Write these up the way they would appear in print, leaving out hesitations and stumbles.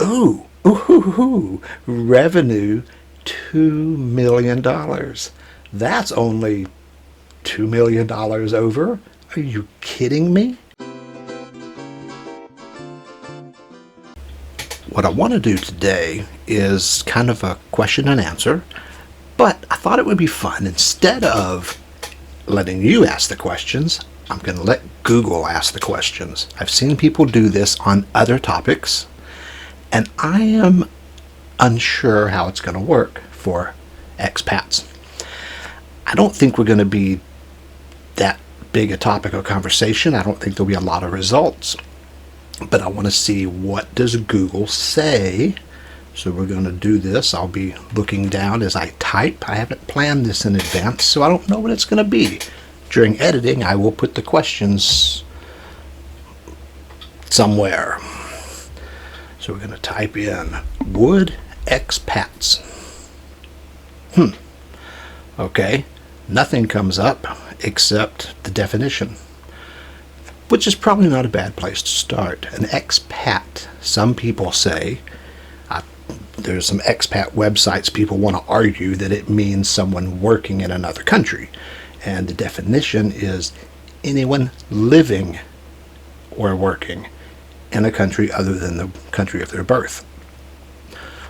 Ooh, revenue $2 million. That's only $2 million over. Are you kidding me? What I want to do today is kind of a question and answer, but I thought it would be fun. Instead of letting you ask the questions, I'm going to let Google ask the questions. I've seen people do this on other topics, and I am unsure how it's going to work for expats. I don't think we're going to be that big a topic of conversation. I don't think there'll be a lot of results, but I want to see what does Google say. So we're going to do this. I'll be looking down as I type. I haven't planned this in advance, so I don't know what it's going to be. During editing, I will put the questions somewhere. So we're going to type in, would expats? Okay, nothing comes up except the definition, which is probably not a bad place to start. An expat, some people say, there's some expat websites, people want to argue that it means someone working in another country. And the definition is anyone living or working in a country other than the country of their birth.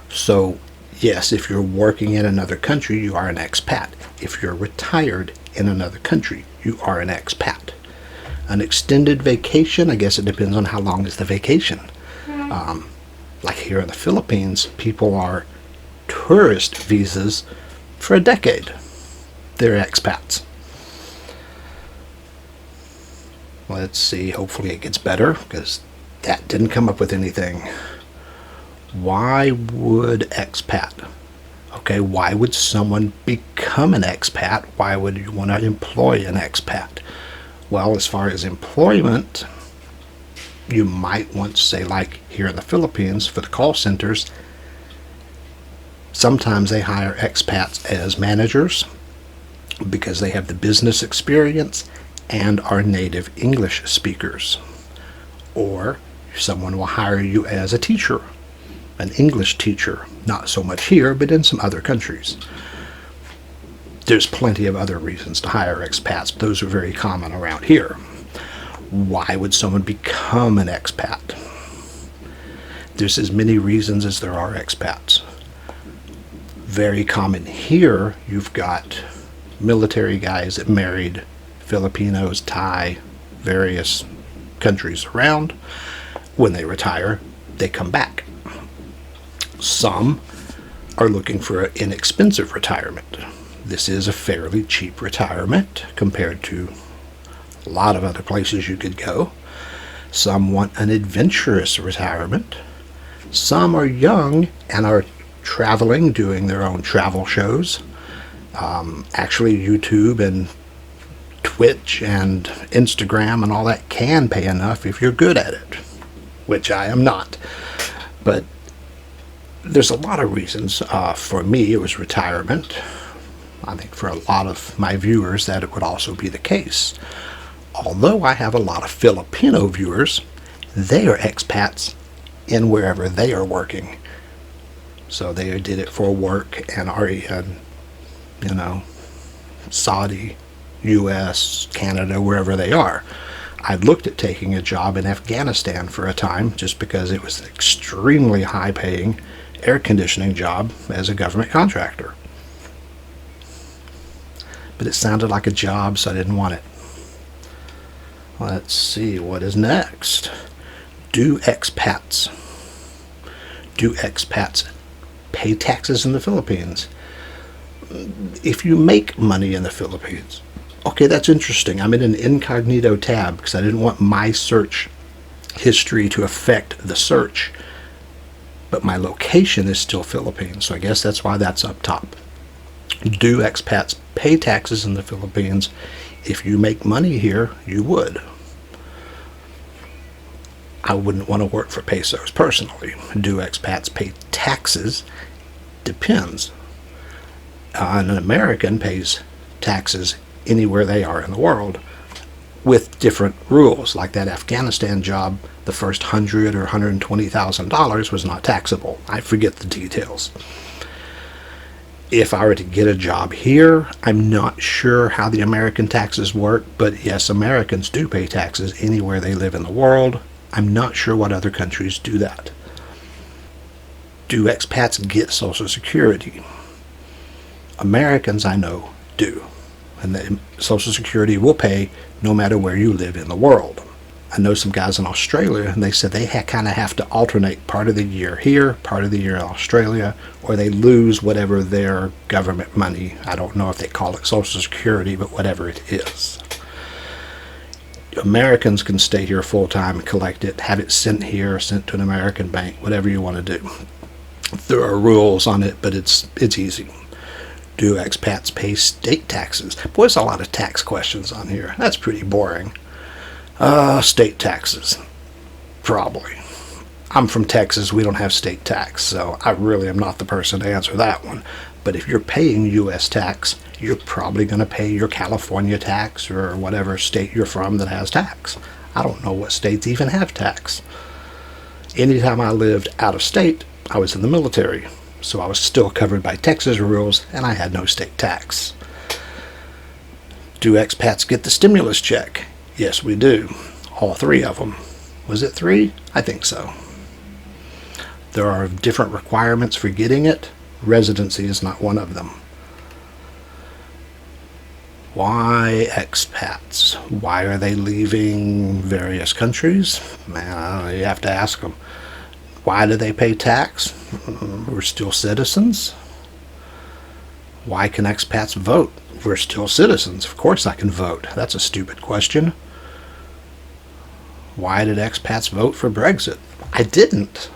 So, yes, if you're working in another country, you are an expat. If you're retired in another country, you are an expat. An extended vacation, I guess it depends on how long is the vacation. Like here in the Philippines, people are tourist visas for a decade. They're expats. Let's see, hopefully it gets better, because that didn't come up with anything. Why would expat? Okay, why would someone become an expat? Why would you want to employ an expat? Well, as far as employment, you might want to say, like here in the Philippines, for the call centers, sometimes they hire expats as managers because they have the business experience and are native English speakers. Or someone will hire you as a teacher, an English teacher. Not so much here, but in some other countries. There's plenty of other reasons to hire expats, but those are very common around here. Why would someone become an expat? There's as many reasons as there are expats. Very common here, you've got military guys that married Filipinos, Thai, various countries around. When they retire, they come back. Some are looking for an inexpensive retirement. This is a fairly cheap retirement compared to a lot of other places you could go. Some want an adventurous retirement. Some are young and are traveling, doing their own travel shows. Actually, YouTube and Twitch and Instagram and all that can pay enough if you're good at it, which I am not. But there's a lot of reasons. For me, it was retirement. I think for a lot of my viewers that it would also be the case. Although I have a lot of Filipino viewers, they are expats in wherever they are working. So they did it for work and are in, Saudi, US, Canada, wherever they are. I looked at taking a job in Afghanistan for a time just because it was an extremely high-paying air conditioning job as a government contractor. But it sounded like a job, so I didn't want it. Let's see, what is next? Do expats pay taxes in the Philippines? If you make money in the Philippines, okay, that's interesting. I'm in an incognito tab because I didn't want my search history to affect the search. But my location is still Philippines, so I guess that's why that's up top. Do expats pay taxes in the Philippines? If you make money here, you would. I wouldn't want to work for pesos personally. Do expats pay taxes? Depends. An American pays taxes anywhere they are in the world with different rules. Like that Afghanistan job, the first $100,000 or $120,000 was not taxable. I forget the details. If I were to get a job here, I'm not sure how the American taxes work, but yes, Americans do pay taxes anywhere they live in the world. I'm not sure what other countries do that. Do expats get Social Security? Americans, I know, do. And the Social Security will pay no matter where you live in the world. I know some guys in Australia, and they said they kind of have to alternate part of the year here, part of the year in Australia, or they lose whatever their government money. I don't know if they call it Social Security, but whatever it is. Americans can stay here full time and collect it, have it sent here, sent to an American bank, whatever you want to do. There are rules on it, but it's easy. Do expats pay state taxes? Boy, there's a lot of tax questions on here. That's pretty boring. State taxes. Probably. I'm from Texas. We don't have state tax, so I really am not the person to answer that one. But if you're paying U.S. tax, you're probably going to pay your California tax or whatever state you're from that has tax. I don't know what states even have tax. Anytime I lived out of state, I was in the military, so I was still covered by Texas rules, and I had no state tax. Do expats get the stimulus check? Yes, we do. All three of them. Was it 3? I think so. There are different requirements for getting it. Residency is not one of them. Why expats? Why are they leaving various countries? Man, you have to ask them. Why do they pay tax? We're still citizens. Why can expats vote? We're still citizens. Of course I can vote. That's a stupid question. Why did expats vote for Brexit? I didn't.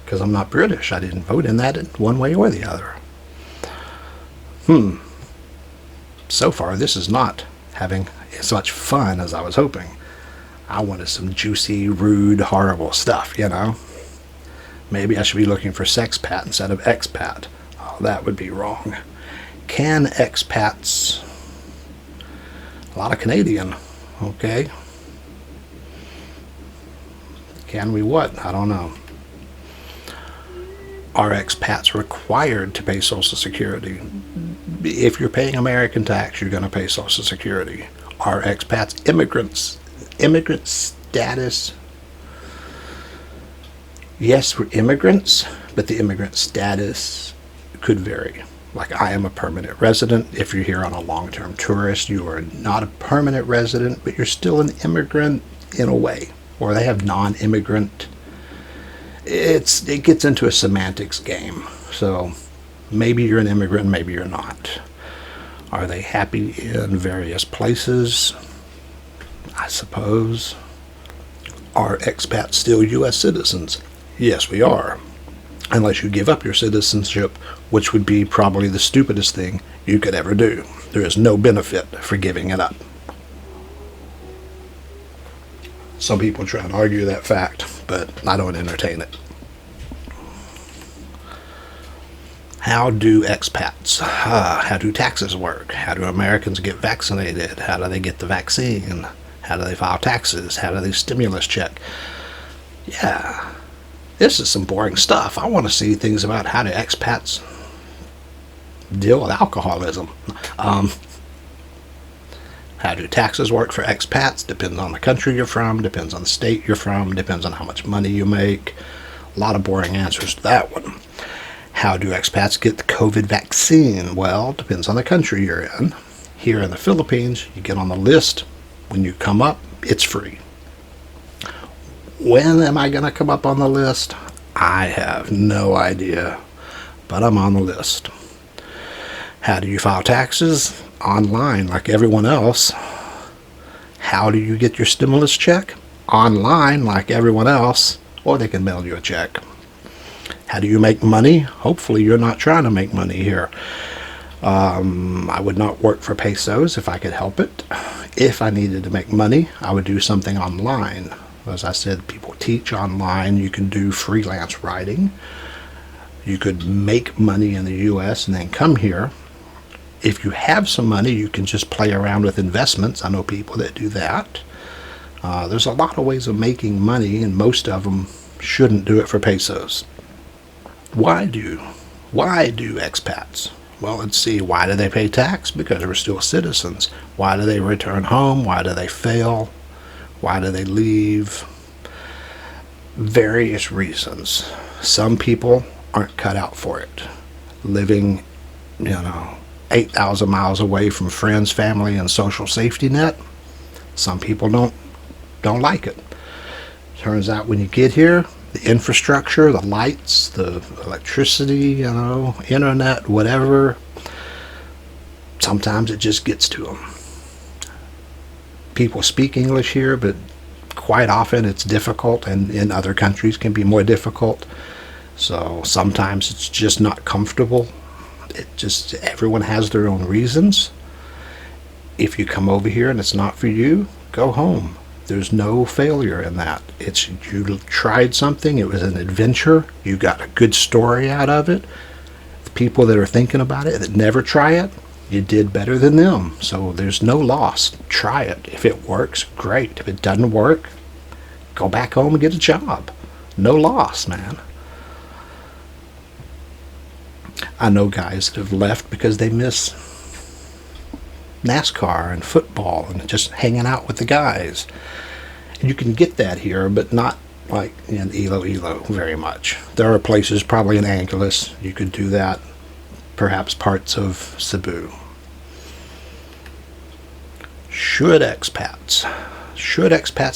Because I'm not British. I didn't vote in that in one way or the other. So far, this is not having as much fun as I was hoping. I wanted some juicy, rude, horrible stuff, you know. Maybe I should be looking for sexpat instead of expat. Oh, that would be wrong. Can expats... A lot of Canadian. Okay. Can we what? I don't know. Are expats required to pay Social Security? If you're paying American tax, you're going to pay Social Security. Are expats immigrants? Immigrant status? Yes, we're immigrants, but the immigrant status could vary. Like, I am a permanent resident. If you're here on a long-term tourist, you are not a permanent resident, but you're still an immigrant in a way. Or they have non-immigrant. It gets into a semantics game. So maybe you're an immigrant, maybe you're not. Are they happy in various places? I suppose. Are expats still U.S. citizens? Yes, we are. Unless you give up your citizenship, which would be probably the stupidest thing you could ever do. There is no benefit for giving it up. Some people try and argue that fact, but I don't entertain it. How do expats, how do taxes work? How do Americans get vaccinated? How do they get the vaccine? How do they file taxes? How do they stimulus check? Yeah, this is some boring stuff. I want to see things about how do expats deal with alcoholism. How do taxes work for expats? Depends on the country you're from, depends on the state you're from, depends on how much money you make. A lot of boring answers to that one. How do expats get the COVID vaccine? Well, depends on the country you're in. Here in the Philippines, you get on the list. When you come up, it's free. When am I going to come up on the list? I have no idea, but I'm on the list. How do you file taxes? Online, like everyone else. How do you get your stimulus check? Online, like everyone else, or they can mail you a check. How do you make money? Hopefully you're not trying to make money here. I would not work for pesos if I could help it. If I needed to make money, I would do something online. As I said, people teach online. You can do freelance writing. You could make money in the U.S. and then come here. If you have some money, you can just play around with investments. I know people that do that. There's a lot of ways of making money, and most of them shouldn't do it for pesos. Why do expats? Well, let's see. Why do they pay tax? Because we're still citizens. Why do they return home? Why do they fail? Why do they leave? Various reasons. Some people aren't cut out for it. Living, 8,000 miles away from friends, family, and social safety net. Some people don't like it. Turns out when you get here, the infrastructure, the lights, the electricity, internet, whatever, sometimes it just gets to them. People speak English here, but quite often it's difficult, and in other countries can be more difficult. So sometimes it's just not comfortable. Everyone has their own reasons. If you come over here and it's not for you, go home. There's no failure in that. You tried something, it was an adventure, you got a good story out of it. The people that are thinking about it that never try it, you did better than them. So there's no loss. Try it. If it works, great. If it doesn't work, go back home and get a job. No loss, man. I know guys that have left because they miss NASCAR and football and just hanging out with the guys. And you can get that here, but not like in Iloilo very much. There are places, probably in Angeles, you could do that. Perhaps parts of Cebu. Should expats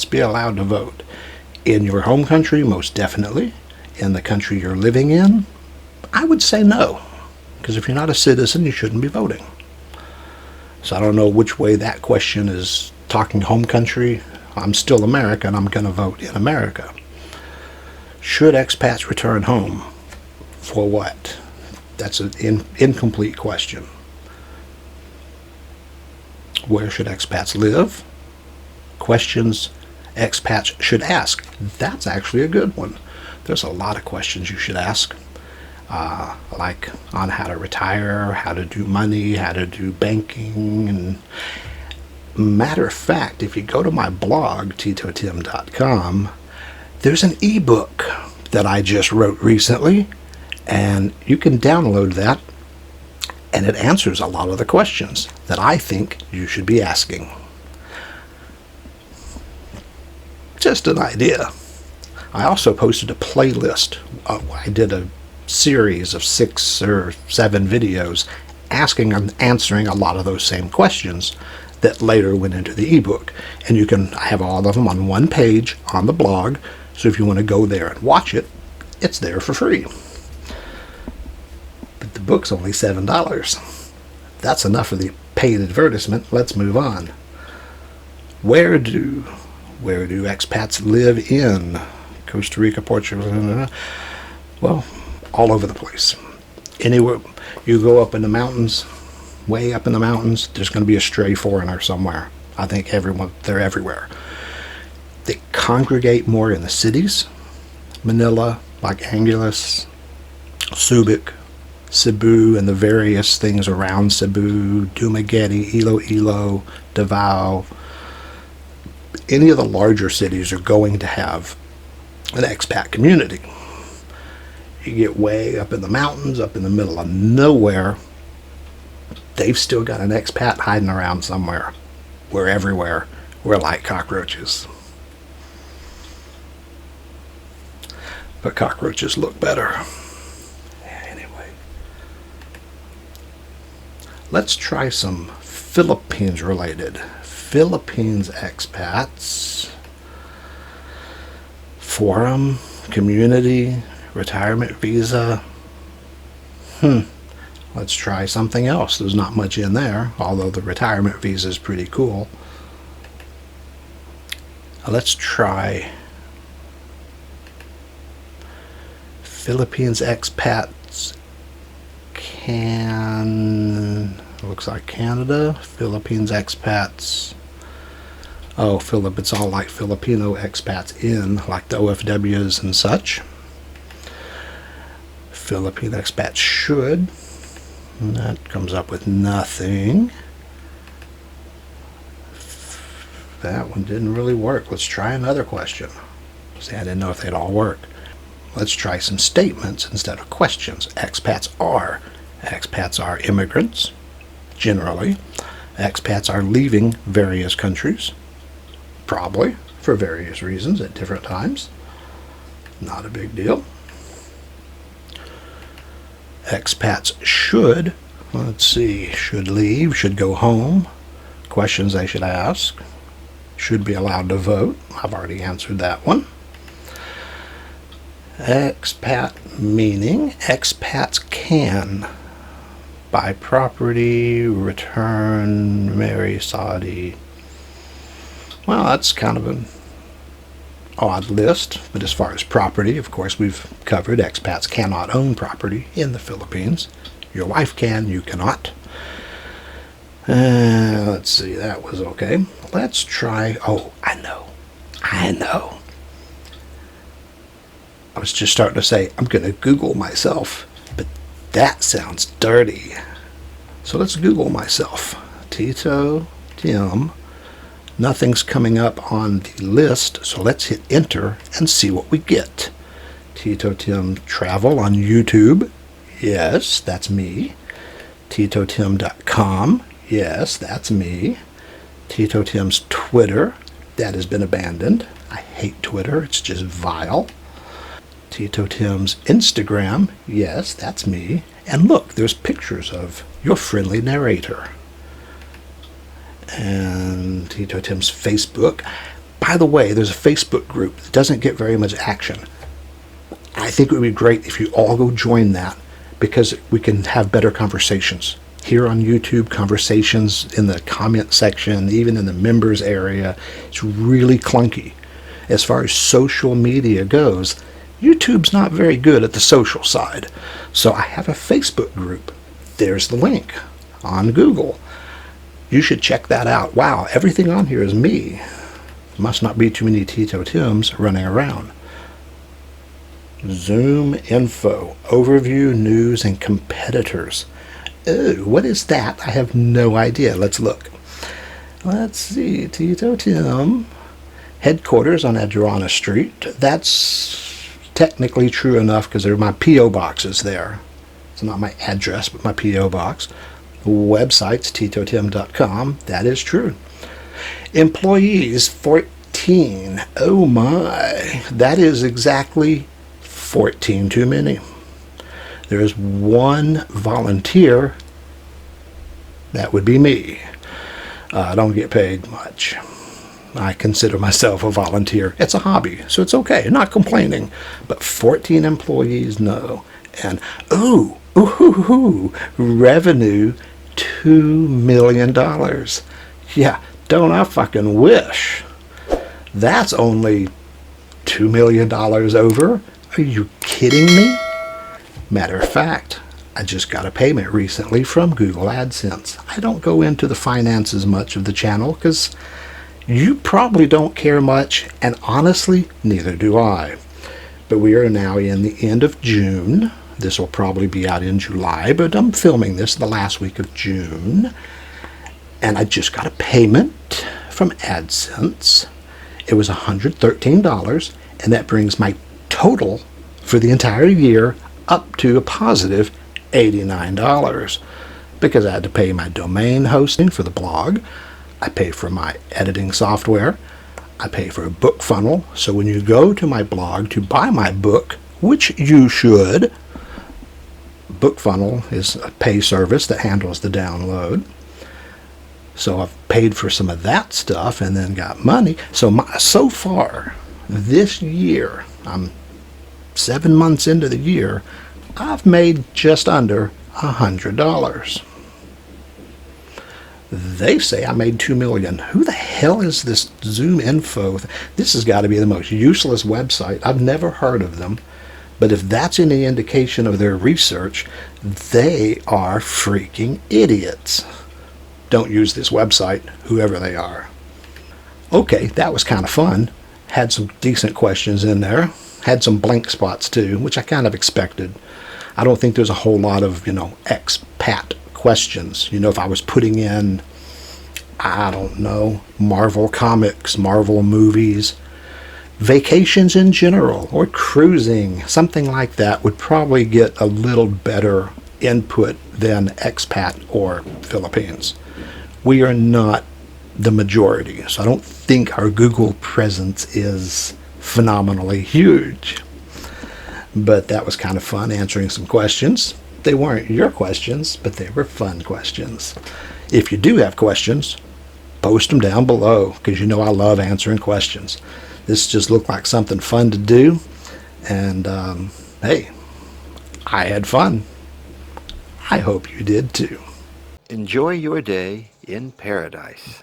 be allowed to vote? In your home country, most definitely. In the country you're living in, I would say no. Because if you're not a citizen, you shouldn't be voting. So I don't know which way that question is talking home country. I'm still American. I'm going to vote in America. Should expats return home? For what? That's an incomplete question. Where should expats live? Questions expats should ask. That's actually a good one. There's a lot of questions you should ask. Like on how to retire, how to do money, how to do banking. And matter of fact, if you go to my blog, titotim.com, there's an ebook that I just wrote recently, and you can download that, and it answers a lot of the questions that I think you should be asking. Just an idea. I also posted a playlist. I did a series of 6 or 7 videos asking and answering a lot of those same questions that later went into the ebook. And you can have all of them on one page on the blog. So if you want to go there and watch it, it's there for free. But the book's only $7. That's enough for the paid advertisement. Let's move on. Where do expats live in? Costa Rica, Portugal, well, all over the place. Anywhere you go up in the mountains, way up in the mountains, there's going to be a stray foreigner somewhere. I think they're everywhere. They congregate more in the cities. Manila, like Angeles, Subic, Cebu, and the various things around Cebu, Dumaguete, Iloilo, Davao. Any of the larger cities are going to have an expat community. You get way up in the mountains, up in the middle of nowhere, they've still got an expat hiding around somewhere. We're everywhere. We're like cockroaches. But cockroaches look better. Anyway, let's try some Philippines related. Philippines expats. Forum, community, retirement visa. Let's try something else. There's not much in there, although the retirement visa is pretty cool. Let's try Philippines expats looks like Canada. Philippines expats. Oh, it's all like Filipino expats in, like the OFWs and such. Philippine expats should. And that comes up with nothing. That one didn't really work. Let's try another question. See, I didn't know if they'd all work. Let's try some statements instead of questions. Expats are. Expats are immigrants, generally. Expats are leaving various countries, probably for various reasons at different times. Not a big deal. Expats should, let's see, should leave, should go home. Questions they should ask. Should be allowed to vote. I've already answered that one. Expat meaning expats can buy property, return, marry Saudi. Well, that's kind of an odd list, but as far as property, of course, we've covered expats cannot own property in the Philippines. Your wife can, you cannot. Let's see, that was okay. Let's try, oh, I know. I was just starting to say, I'm going to Google myself, but that sounds dirty. So let's Google myself. Tito Tim. Nothing's coming up on the list, so let's hit enter and see what we get. Tito Tim Travel on YouTube. Yes, that's me. TitoTim.com. Yes, that's me. Tito Tim's Twitter. That has been abandoned. I hate Twitter. It's just vile. Tito Tim's Instagram. Yes, that's me. And look, there's pictures of your friendly narrator. And Tito Tim's Facebook. By the way, there's a Facebook group that doesn't get very much action. I think it would be great if you all go join that, because we can have better conversations. Here on YouTube, conversations in the comment section, even in the members area, it's really clunky. As far as social media goes, YouTube's not very good at the social side. So I have a Facebook group. There's the link on Google. You should check that out. Wow, everything on here is me. Must not be too many Tito Tims running around. Zoom info, overview, news, and competitors. Oh, what is that? I have no idea. Let's look. Let's see, Tito Tim. Headquarters on Adrana Street. That's technically true enough because my P.O. box is there. It's not my address, but my P.O. box. Website's titotim.com. That is true. Employees, 14. Oh my. That is exactly 14 too many. There is one volunteer. That would be me. I don't get paid much. I consider myself a volunteer. It's a hobby, so it's okay. Not complaining. But 14 employees, no. And, revenue, $2 million. Yeah, don't I fucking wish. That's only $2 million over. Are you kidding me? Matter of fact, I just got a payment recently from Google AdSense. I don't go into the finances much of the channel because you probably don't care much, and honestly, neither do I. But we are now in the end of June. This will probably be out in July, but I'm filming this the last week of June. And I just got a payment from AdSense. It was $113, and that brings my total for the entire year up to a positive $89, because I had to pay my domain hosting for the blog. I pay for my editing software. I pay for a book funnel. So when you go to my blog to buy my book, which you should, book funnel is a pay service that handles the download. So I've paid for some of that stuff and then got money. So so far this year, I'm 7 months into the year, I've made just under $100. They say I made $2 million. Who the hell is this Zoom info? This has got to be the most useless website. I've never heard of them. But if that's any indication of their research, they are freaking idiots. Don't use this website, whoever they are. Okay, that was kind of fun. Had some decent questions in there. Had some blank spots too, which I kind of expected. I don't think there's a whole lot of, expat questions. If I was putting in I don't know, Marvel comics, Marvel movies, vacations in general, or cruising, something like that would probably get a little better input than expat or Philippines. We are not the majority, so I don't think our Google presence is phenomenally huge. But that was kind of fun answering some questions. They weren't your questions, but they were fun questions. If you do have questions, post them down below, because you know I love answering questions. This just looked like something fun to do, and hey, I had fun. I hope you did too. Enjoy your day in paradise.